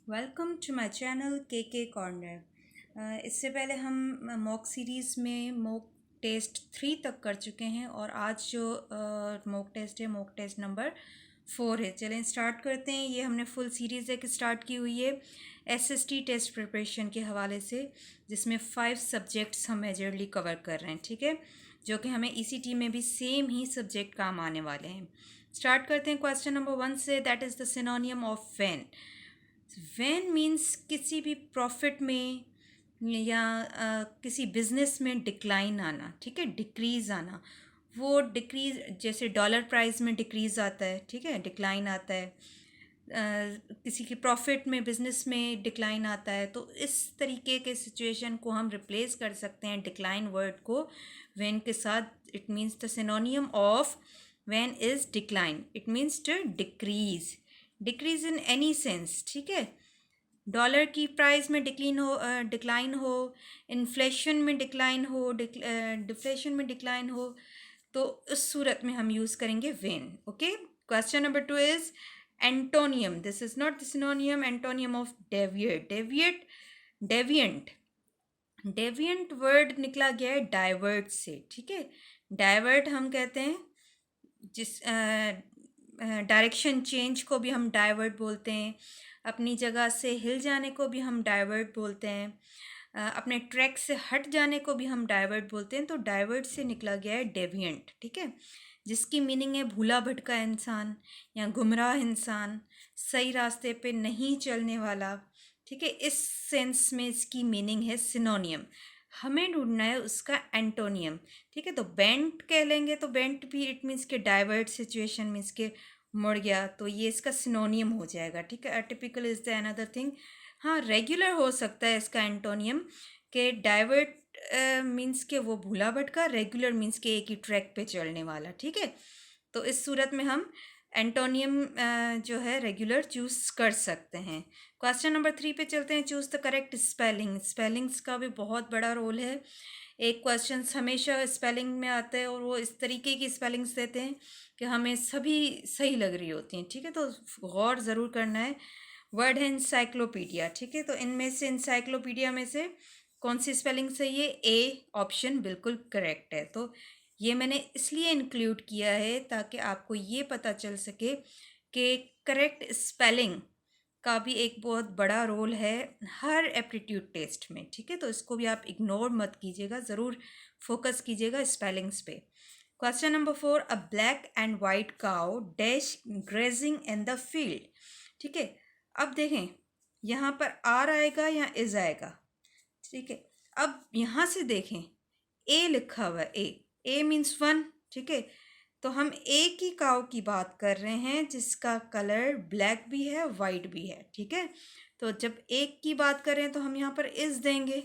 Welcome to my channel के corner. इससे पहले हम मॉक सीरीज़ में मॉक टेस्ट 3 तक कर चुके हैं और आज जो मॉक टेस्ट है मॉक टेस्ट नंबर 4 है। चलें स्टार्ट करते हैं। ये हमने फुल सीरीज़ एक स्टार्ट की हुई है एसएसटी टेस्ट प्रिपरेशन के हवाले से, जिसमें 5 सब्जेक्ट्स हम मेजरली कवर कर रहे हैं, ठीक है, जो कि हमें ईसीटी में भी सेम ही सब्जेक्ट काम आने वाले हैं। स्टार्ट करते हैं क्वेश्चन नंबर 1 से। That is the synonym of when. When means किसी भी प्रॉफिट में या किसी बिजनेस में डिक्लाइन आना, ठीक है, डिक्रीज़ आना। वो डिक्रीज़ जैसे डॉलर प्राइस में डिक्रीज़ आता है, ठीक है, डिक्लाइन आता है। किसी की प्रॉफिट में बिजनेस में डिक्लाइन आता है, तो इस तरीके के सिचुएशन को हम रिप्लेस कर सकते हैं डिक्लाइन वर्ड को व्हेन के साथ। It means the synonym of when is decline. It means to decrease, decrease in any sense, ठीक है। डॉलर की प्राइस में डिक्लाइन हो, इन्फ्लेशन में डिक्लाइन हो, डिफ्लेशन में डिक्लाइन हो, तो उस सूरत में हम यूज़ करेंगे when. Okay, question number 2 is antonym. This is not the सिनोनियम। Antonym of deviate, deviant. Deviant word निकला गया है डाइवर्ट से, ठीक है। डाइवर्ट हम कहते हैं जिस डायरेक्शन चेंज को भी हम डाइवर्ट बोलते हैं। अपनी जगह से हिल जाने को भी हम डाइवर्ट बोलते हैं। अपने ट्रैक से हट जाने को भी हम डाइवर्ट बोलते हैं। तो डाइवर्ट से निकला गया है डेविएंट, ठीक है, जिसकी मीनिंग है भूला भटका इंसान या गुमराह इंसान, सही रास्ते पे नहीं चलने वाला, ठीक है। इस सेंस में इसकी मीनिंग है सिनोनियम। हमें ढूंढना है उसका एंटोनियम, ठीक है। तो बेंट कह लेंगे, तो बेंट भी इट मीन्स के डाइवर्ट सिचुएशन मीन्स के मुड़ गया, तो ये इसका सिनोनियम हो जाएगा, ठीक है। Atypical is the another thing. हाँ, रेगुलर हो सकता है इसका एंटोनियम के डाइवर्ट मीन्स के वो भूला भटका, रेगुलर मीन्स के एक ही ट्रैक पे चलने वाला, ठीक है। तो इस सूरत में हम एंटोनियम जो है रेगुलर चूज़ कर सकते हैं। क्वेश्चन नंबर 3 पे चलते हैं। Choose the correct spelling. Spellings का भी बहुत बड़ा रोल है। एक क्वेश्चन हमेशा स्पेलिंग में आता है और वो इस तरीके की स्पेलिंग्स देते हैं कि हमें सभी सही लग रही होती हैं, ठीक है। तो गौर ज़रूर करना है। वर्ड है इंसाइक्लोपीडिया, ठीक है। तो इनमें से इंसाइक्लोपीडिया में से कौन सी स्पेलिंग सही है? ए ऑप्शन बिल्कुल करेक्ट है। तो ये मैंने इसलिए इंक्लूड किया है ताकि आपको ये पता चल सके कि करेक्ट स्पेलिंग का भी एक बहुत बड़ा रोल है हर एप्टीट्यूड टेस्ट में, ठीक है। तो इसको भी आप इग्नोर मत कीजिएगा, ज़रूर फोकस कीजिएगा स्पेलिंग्स पे। Question number 4। A black and white cow dash grazing in the field, ठीक है। अब देखें यहाँ पर आर आएगा या इज आएगा, ठीक है। अब यहाँ से देखें ए लिखा हुआ है, ए मीन्स 1, ठीक है। तो हम एक ही काऊ की बात कर रहे हैं जिसका कलर ब्लैक भी है वाइट भी है, ठीक है। तो जब एक की बात करें तो हम यहाँ पर इस देंगे,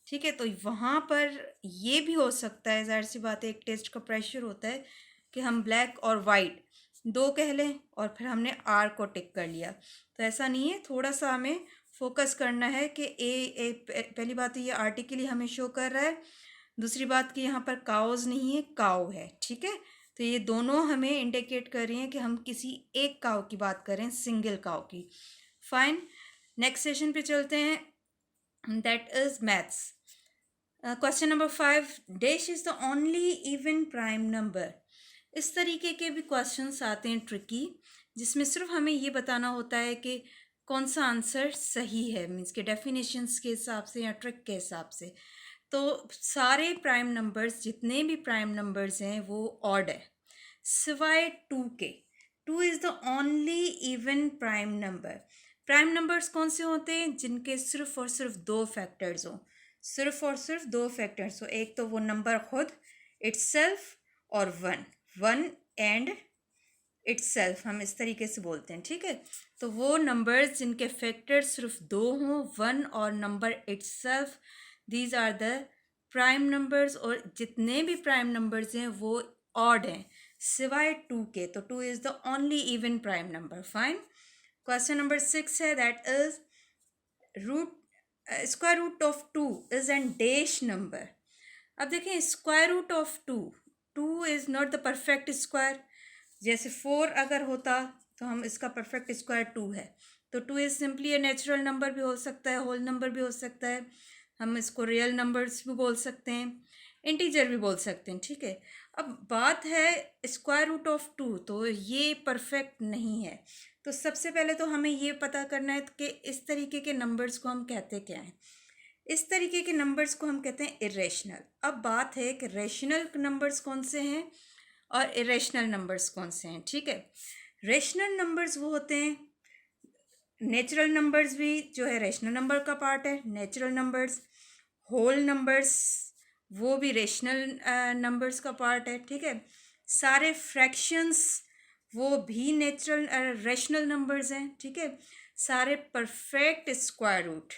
ठीक है। तो वहाँ पर ये भी हो सकता है, ज़ाहिर सी बात है, एक टेस्ट का प्रेशर होता है कि हम ब्लैक और वाइट दो कह लें और फिर हमने आर को टिक कर लिया। तो ऐसा नहीं है, थोड़ा सा हमें फोकस करना है कि ए पहली बात तो ये आर्टिकली हमें शो कर रहा है, दूसरी बात कि यहाँ पर काउज नहीं है, काउ है, ठीक है। तो ये दोनों हमें इंडिकेट कर रही हैं कि हम किसी एक काउ की बात करें, सिंगल काउ की। फाइन, नेक्स्ट सेशन पे चलते हैं। That is maths. Question number 5। Dash is the only even prime number. इस तरीके के भी क्वेश्चंस आते हैं ट्रिकी, जिसमें सिर्फ हमें ये बताना होता है कि कौन सा आंसर सही है, मीन्स के डेफिनेशंस के हिसाब से या ट्रिक के हिसाब से। तो सारे प्राइम नंबर्स, जितने भी प्राइम नंबर्स हैं वो ऑड है सिवाय 2 के। 2 is the only even prime number. Prime numbers कौन से होते हैं? जिनके सिर्फ और सिर्फ 2 फैक्टर्स हों, सिर्फ और सिर्फ 2 फैक्टर्स हो। एक तो वो नंबर खुद इट्सेल्फ और 1 एंड इट्सेल्फ, हम इस तरीके से बोलते हैं, ठीक है। तो वो नंबर्स जिनके फैक्टर्स सिर्फ 2 हों, 1 और number itself, these are the prime numbers. और जितने भी प्राइम नंबर्स हैं वो ऑड हैं सिवाय 2 के। तो 2 is the only even prime number. Fine, question number 6 है। That is root square root of 2 is an dash number. अब देखें square root of 2 is not the perfect square. जैसे 4 अगर होता तो हम इसका परफेक्ट स्क्वायर 2 है, तो 2 is simply a natural number भी हो सकता है, होल नंबर भी हो सकता है, हम इसको रियल नंबर्स भी बोल सकते हैं, इंटीजर भी बोल सकते हैं, ठीक है। अब बात है स्क्वायर रूट ऑफ 2, तो ये परफेक्ट नहीं है। तो सबसे पहले तो हमें ये पता करना है कि इस तरीके के नंबर्स को हम कहते क्या हैं। इस तरीके के नंबर्स को हम कहते हैं इरेशनल। अब बात है कि रेशनल नंबर्स कौन से हैं और इरेशनल नंबर्स कौन से हैं, ठीक है। रेशनल नंबर्स वो होते हैं, नेचुरल नंबर्स भी जो है रेशनल नंबर का पार्ट है, नेचुरल नंबर्स, होल नंबर्स वो भी रेशनल नंबर्स का पार्ट है, ठीक है। सारे फ्रैक्शंस वो भी नेचुरल रेशनल नंबर्स हैं, ठीक है। सारे परफेक्ट स्क्वायर रूट,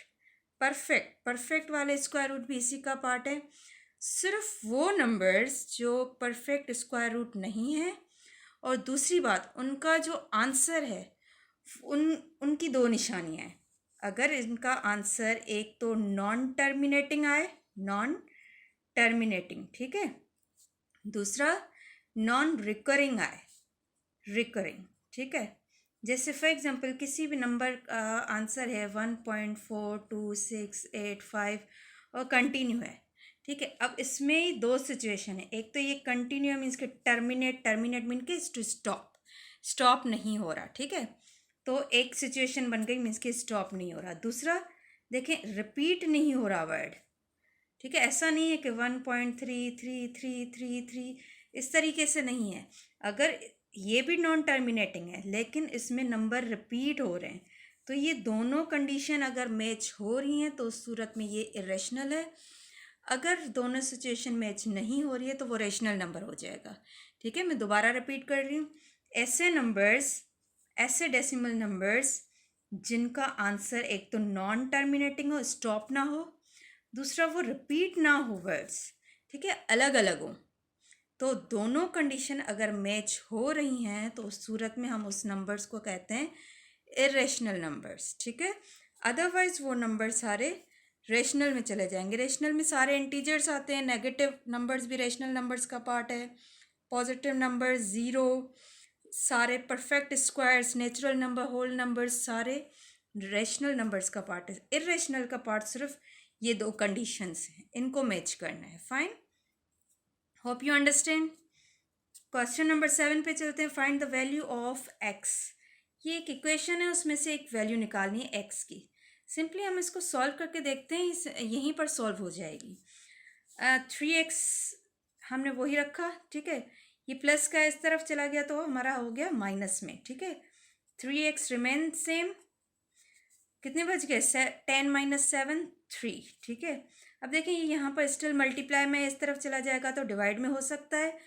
परफेक्ट वाले स्क्वायर रूट भी इसी का पार्ट है। सिर्फ वो नंबर्स जो परफेक्ट स्क्वायर रूट नहीं है, और दूसरी बात उनका जो आंसर है उनकी दो निशानियां हैं। अगर इनका आंसर एक तो नॉन टर्मिनेटिंग आए, नॉन टर्मिनेटिंग, ठीक है, दूसरा नॉन रिकरिंग आए, रिकरिंग, ठीक है। जैसे फॉर एग्जांपल किसी भी नंबर का आंसर है 1.42685 और कंटिन्यू है, ठीक है। अब इसमें दो सिचुएशन है, एक तो ये कंटिन्यू मीन्स के टर्मिनेट मीन के टू स्टॉप नहीं हो रहा, ठीक है। तो एक सिचुएशन बन गई मीन्स के स्टॉप नहीं हो रहा। दूसरा देखें रिपीट नहीं हो रहा वर्ड, ठीक है। ऐसा नहीं है कि 1.333333 इस तरीके से नहीं है। अगर ये भी नॉन टर्मिनेटिंग है लेकिन इसमें नंबर रिपीट हो रहे हैं, तो ये दोनों कंडीशन अगर मैच हो रही हैं तो उस सूरत में ये इरेशनल है। अगर दोनों सिचुएशन मैच नहीं हो रही है तो वो रेशनल नंबर हो जाएगा, ठीक है। मैं दोबारा रिपीट कर रही हूँ, ऐसे नंबर्स, ऐसे डेसिमल नंबर्स जिनका आंसर एक तो नॉन टर्मिनेटिंग हो, स्टॉप ना हो, दूसरा वो रिपीट ना हो वर्ड्स, ठीक है, अलग अलग हो, तो दोनों कंडीशन अगर मैच हो रही हैं तो उस सूरत में हम उस नंबर्स को कहते हैं इरेशनल नंबर्स, ठीक है। अदरवाइज वो नंबर सारे रेशनल में चले जाएंगे। रेशनल में सारे इंटीजर्स आते हैं, नेगेटिव नंबर्स भी रेशनल नंबर्स का पार्ट है, पॉजिटिव नंबर, ज़ीरो, सारे perfect squares, natural number, whole numbers सारे रेशनल नंबर्स का पार्ट है। इरेशनल का पार्ट सिर्फ ये दो कंडीशंस हैं, इनको मैच करना है। Fine, hope you understand. Question number 7 पे चलते हैं। Find the value of x. ये एक इक्वेशन है, उसमें से एक वैल्यू निकालनी है एक्स की। सिंपली हम इसको सॉल्व करके देखते हैं, यहीं पर सॉल्व हो जाएगी। 3x हमने वही रखा, ठीक है। ये प्लस का इस तरफ चला गया तो हमारा हो गया माइनस में, ठीक है। 3x रिमेन सेम, कितने बच गए, 10 - 7 3, ठीक है। अब देखें ये यहाँ पर स्टिल मल्टीप्लाई में इस तरफ चला जाएगा तो डिवाइड में हो सकता है,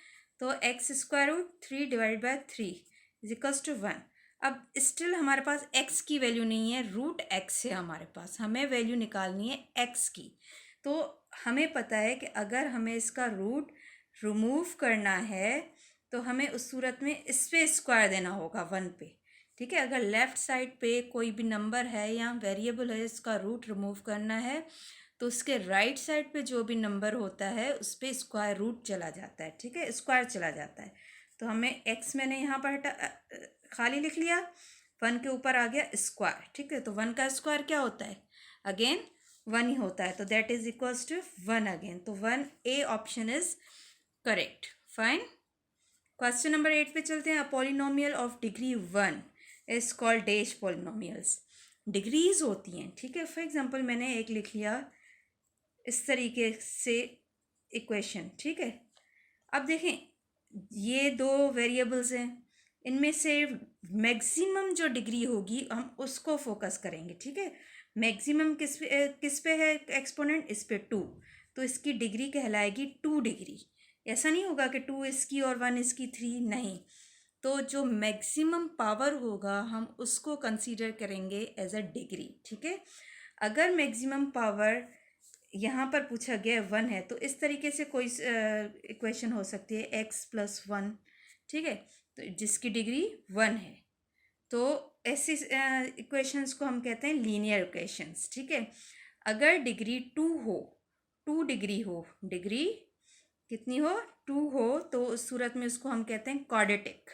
तो x square root 3 divide by 3 is equals to 1। अब स्टिल हमारे पास x की वैल्यू नहीं है, रूट x है हमारे पास, हमें वैल्यू निकालनी है x की। तो हमें पता है कि अगर हमें इसका रूट रिमूव करना है तो हमें उस सूरत में इस पे स्क्वायर देना होगा 1 पे, ठीक है। अगर लेफ़्ट साइड पे कोई भी नंबर है या वेरिएबल है, इसका रूट रिमूव करना है तो उसके राइट साइड पे जो भी नंबर होता है उस पर स्क्वायर रूट चला जाता है, ठीक है, स्क्वायर चला जाता है। तो हमें x मैंने यहाँ पर खाली लिख लिया, 1 के ऊपर आ गया स्क्वायर, ठीक है। तो 1 का स्क्वायर क्या होता है, अगेन 1 ही होता है, तो that is equals to 1 again. तो 1 A option is correct. Fine, question number 8 पे चलते हैं। A polynomial of degree 1 is called dash polynomials. Degrees होती हैं, ठीक है। फॉर एग्जांपल मैंने एक लिख लिया इस तरीके से इक्वेशन, ठीक है। अब देखें ये दो वेरिएबल्स हैं, इनमें से मैक्सिमम जो डिग्री होगी हम उसको फोकस करेंगे, ठीक है। मैक्सिमम किस पे है एक्सपोनेंट, इस पे 2, तो इसकी डिग्री कहलाएगी 2 डिग्री। ऐसा नहीं होगा कि 2 इसकी और 1 इसकी, 3 नहीं। तो जो मैक्सिमम पावर होगा हम उसको कंसीडर करेंगे एज अ डिग्री, ठीक है। अगर मैक्सिमम पावर यहाँ पर पूछा गया 1 है तो इस तरीके से कोई इक्वेशन हो सकती है x + 1, ठीक है, तो जिसकी डिग्री 1 है। तो ऐसी इक्वेशंस को हम कहते हैं लीनियर इक्वेशंस, ठीक है। अगर डिग्री 2 हो, 2 डिग्री हो, डिग्री कितनी हो, 2 हो, तो उस सूरत में उसको हम कहते हैं क्वाड्रेटिक।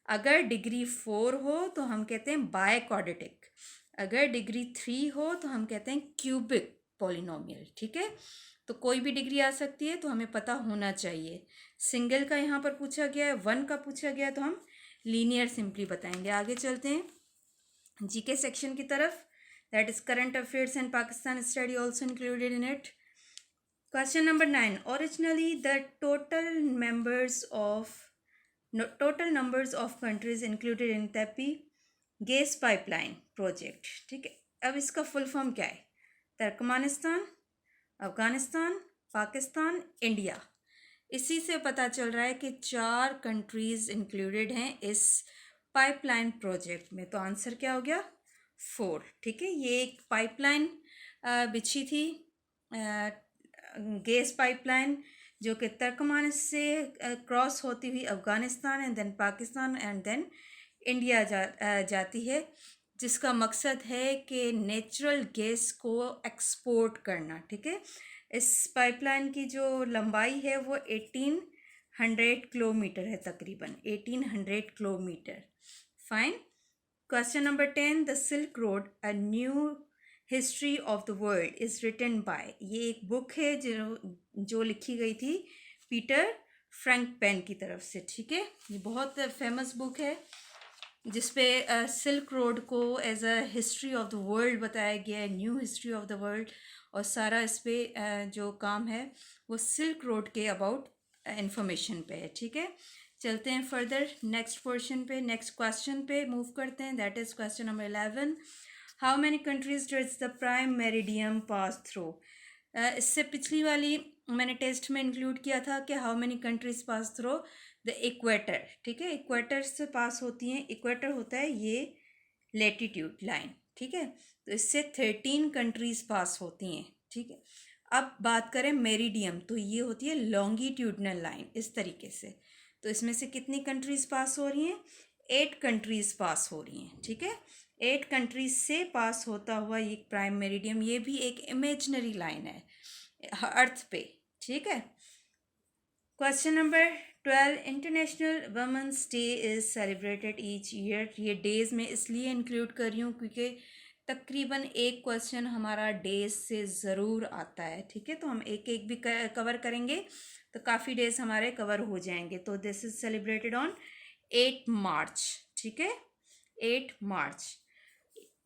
अगर डिग्री 4 हो तो हम कहते हैं बायक्वाड्रेटिक, अगर डिग्री 3 हो तो हम कहते हैं क्यूबिक पॉलिनोमियल। ठीक है, तो कोई भी डिग्री आ सकती है, तो हमें पता होना चाहिए। सिंगल का यहाँ पर पूछा गया है, 1 का पूछा गया है, तो हम लीनियर सिंपली बताएंगे। आगे चलते हैं जीके सेक्शन की तरफ, that is current affairs and Pakistan study also included in it. Question number 9. Originally, the total numbers of countries included in TAPI gas pipeline project. ठीक है, अब इसका फुल फॉर्म क्या है? Turkmenistan, Afghanistan, Pakistan, India. इसी से पता चल रहा है कि 4 कंट्रीज इंक्लूडेड हैं इस पाइपलाइन प्रोजेक्ट में। तो आंसर क्या हो गया? 4। ठीक है, ये एक पाइपलाइन बिछी थी, गैस पाइपलाइन, जो कि तुर्कमेनिस्तान से क्रॉस होती हुई Afghanistan and then Pakistan and then India जाती है, जिसका मकसद है कि नेचुरल गैस को एक्सपोर्ट करना। ठीक है, इस पाइपलाइन की जो लंबाई है वो 1800 किलोमीटर है, तकरीबन 1800 किलोमीटर। Fine. Question number 10. The silk road a new history of the world is written by, ये एक बुक है जो लिखी गई थी पीटर फ्रैंकपेन की तरफ से। ठीक है, ये बहुत फेमस बुक है जिसपे सिल्क रोड को as a history of the world बताया गया है, new history of the world. और सारा इस पर जो काम है वो सिल्क रोड के अबाउट इंफॉर्मेशन पे है। ठीक है, चलते हैं फर्दर नेक्स्ट पोर्शन पे, नेक्स्ट क्वेश्चन पे मूव करते हैं, that is question number 11. How many countries does the prime meridian pass through? इससे पिछली वाली मैंने टेस्ट में इंक्लूड किया था कि how many countries pass through the equator. ठीक है, इक्वेटर से पास होती हैं, इक्वेटर होता है ये लेटीट्यूड लाइन। ठीक है, तो इससे 13 कंट्रीज पास होती हैं। ठीक है, अब बात करें मेरिडियम, तो ये होती है लॉन्गिट्यूडनल लाइन इस तरीके से। तो इसमें से कितनी कंट्रीज पास हो रही हैं? 8 कंट्रीज पास हो रही हैं। ठीक है, 8 कंट्रीज से पास होता हुआ ये प्राइम मेरिडियम, ये भी एक इमेजिनरी लाइन है अर्थ पे। ठीक है, question number 12. International women's day is celebrated each year. ये डेज़ में इसलिए इंक्लूड कर रही हूँ क्योंकि तकरीबन एक क्वेश्चन हमारा डेज से ज़रूर आता है। ठीक है, तो हम एक एक भी कवर करेंगे तो काफ़ी डेज हमारे कवर हो जाएंगे। तो this is celebrated on 8 March. ठीक है, 8 मार्च।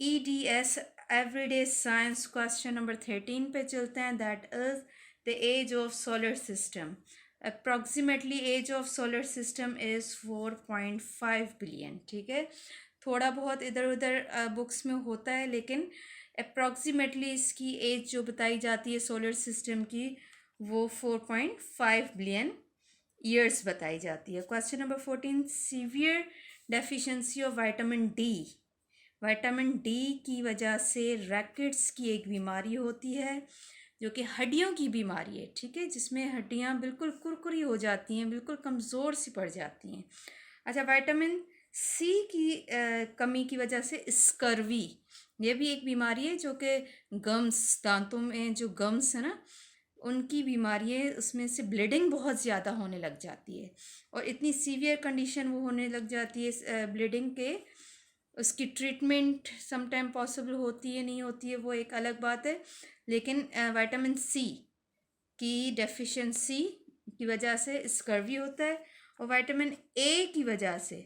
EDS everyday science question number 13 पे चलते हैं, that is the age of solar system. Approximately age of solar system is 4.5 billion. ठीक है, थोड़ा बहुत इधर उधर बुक्स में होता है, लेकिन अप्रॉक्सीमेटली इसकी एज जो बताई जाती है सोलर सिस्टम की वो 4.5 बिलियन ईयर्स बताई जाती है। Question number 14. Severe deficiency of vitamin D. Vitamin D की वजह से रैकेट्स की एक बीमारी होती है जो कि हड्डियों की बीमारी है। ठीक है, जिसमें हड्डियां बिल्कुल कुरकुरी हो जाती हैं, बिल्कुल कमज़ोर सी पड़ जाती हैं। अच्छा, विटामिन सी की कमी की वजह से स्कर्वी, ये भी एक बीमारी है जो कि गम्स, दांतों में जो गम्स है ना, उनकी बीमारी है, उसमें से ब्लीडिंग बहुत ज़्यादा होने लग जाती है और इतनी सीवियर कंडीशन वो होने लग जाती है ब्लीडिंग के, उसकी ट्रीटमेंट सम टाइम पॉसिबल होती है नहीं होती है वो एक अलग बात है। लेकिन विटामिन सी की डेफिशिएंसी की वजह से स्कर्वी होता है और विटामिन ए की वजह से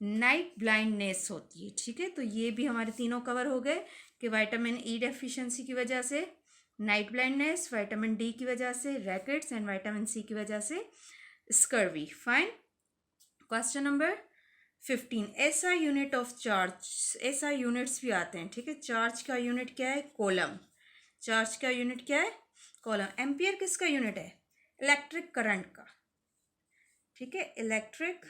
नाइट ब्लाइंडनेस होती है। ठीक है, तो ये भी हमारे तीनों कवर हो गए कि विटामिन ई डेफिशिएंसी की वजह से नाइट ब्लाइंडनेस, विटामिन डी की वजह से रैकेट्स एंड विटामिन सी की वजह से स्कर्वी। फाइन। Question number 15. ऐसा यूनिट ऑफ चार्ज, ऐसा यूनिट्स भी आते हैं। ठीक है, चार्ज का यूनिट क्या है? कूलम। चार्ज का यूनिट क्या है? कूलम। एम्पियर किसका यूनिट है? इलेक्ट्रिक करंट का। ठीक है, इलेक्ट्रिक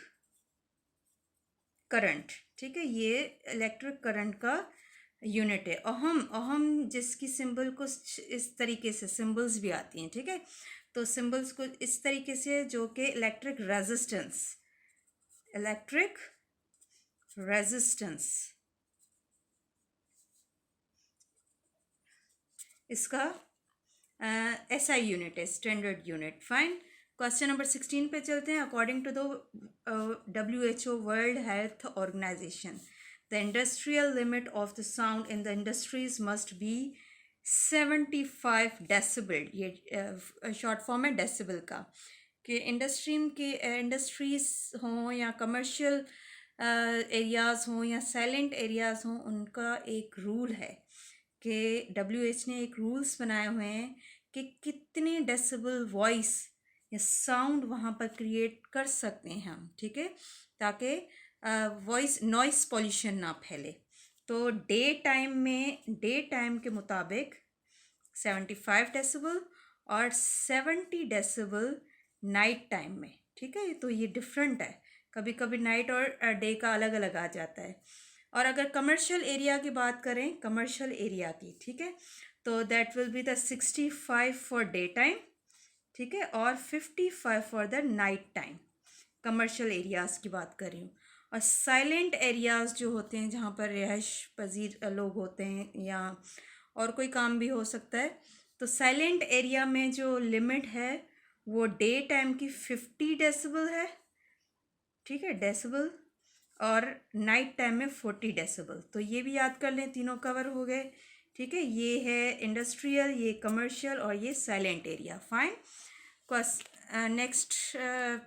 करंट। ठीक है, ये इलेक्ट्रिक करंट का यूनिट है। ओहम, ओहम जिसकी सिंबल को इस तरीके से सिंबल्स भी आती हैं। ठीक है, तो सिंबल्स को इस तरीके से, जो कि इलेक्ट्रिक रेजिस्टेंस, इलेक्ट्रिक रेजिस्टेंस इसका एसआई यूनिट है, standard unit. Fine. Question number 16 पे चलते हैं। According to the WHO world health organisation, the industrial limit of the sound in the industries must be 75 decibel. ये शॉर्ट फॉर्म है decibel का, कि industries हों या कमर्शियल एरियाज़ हों या साइलेंट एरियाज़ हों, उनका एक रूल है कि WHO ने एक रूल्स बनाए हुए हैं कि कितने डेसिबल वॉइस या साउंड वहाँ पर क्रिएट कर सकते हैं हम, ठीक है, ताकि वॉइस नॉइस पॉल्यूशन ना फैले। तो डे टाइम के मुताबिक 75 डेसिबल और 70 डेसिबल नाइट टाइम में, ठीक है। तो ये डिफरेंट है, कभी कभी नाइट और डे का अलग अलग आ जाता है। और अगर कमर्शियल एरिया की बात करें, कमर्शियल एरिया की, ठीक है, तो that will be the 65 for day time, ठीक है, और 55 for the night time. Commercial areas की बात कर रही हूँ। और साइलेंट एरियाज़ जो होते हैं, जहाँ पर रिहाइश पजीर लोग होते हैं या और कोई काम भी हो सकता है, तो साइलेंट एरिया में जो लिमिट है वो डे टाइम की 50 डेसिबल है, ठीक है, डेसिबल, और नाइट टाइम में 40 डेसिबल। तो ये भी याद कर लें, तीनों कवर हो गए, ठीक है। ये है इंडस्ट्रियल, ये कमर्शियल और ये silent area. Fine. Next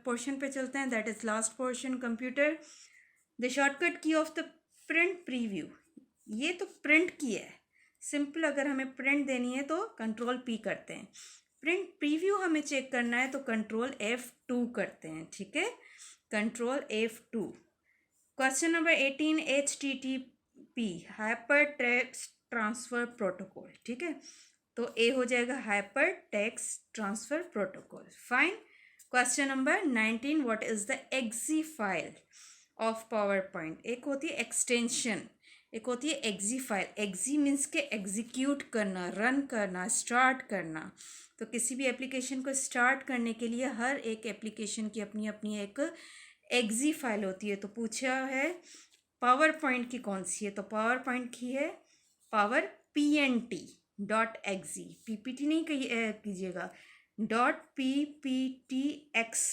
portion पे चलते हैं, that is last portion, computer. The shortcut की ऑफ द प्रिंट प्रीव्यू। ये तो प्रिंट की है, सिंपल। अगर हमें प्रिंट देनी है तो कंट्रोल P करते हैं। प्रिंट प्रीव्यू हमें चेक करना है तो कंट्रोल F2 करते हैं, ठीक है, control F2। Question number 18, HTTP hyper text transfer protocol, ठीक है, तो ए हो जाएगा hyper text transfer protocol. Fine. Question number 19, what is the exe file of power point. एक होती है एक्सटेंशन, एक होती है एक्जी फाइल। एक्जी मीन्स के एग्जीक्यूट करना, रन करना, स्टार्ट करना। तो किसी भी एप्लीकेशन को स्टार्ट करने के लिए हर एक एप्लीकेशन की अपनी अपनी एक एक्जी फाइल होती है। तो पूछा है पावर पॉइंट की कौन सी है, तो पावर पॉइंट की है पावर PNT.exe। PPT नहीं कीजिएगा, .pptx,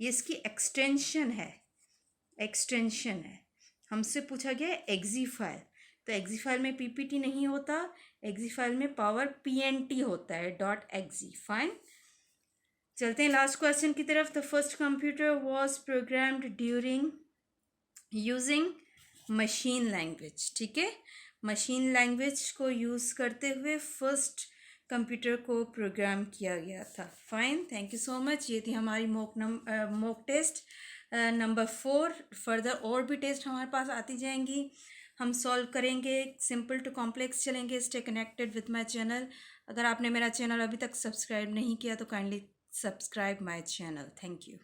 ये इसकी एक्सटेंशन है, हमसे पूछा गया है एक्जी फाइल। तो एक्जी फाइल में PPT नहीं होता, एक्जी फाइल में पावर PNT होता है, .exe। फाइन। चलते हैं लास्ट क्वेश्चन की तरफ। The first computer was programmed during using machine language, ठीक है, मशीन लैंग्वेज को यूज़ करते हुए फर्स्ट कंप्यूटर को प्रोग्राम किया गया था। Fine, thank you so much. ये थी हमारी मॉक टेस्ट नंबर 4। फर्दर और भी टेस्ट हमारे पास आती जाएंगी, हम सॉल्व करेंगे, सिंपल टू कॉम्प्लेक्स चलेंगे। Stay connected with my channel. अगर आपने मेरा चैनल अभी तक सब्सक्राइब नहीं किया तो kindly subscribe my channel. Thank you.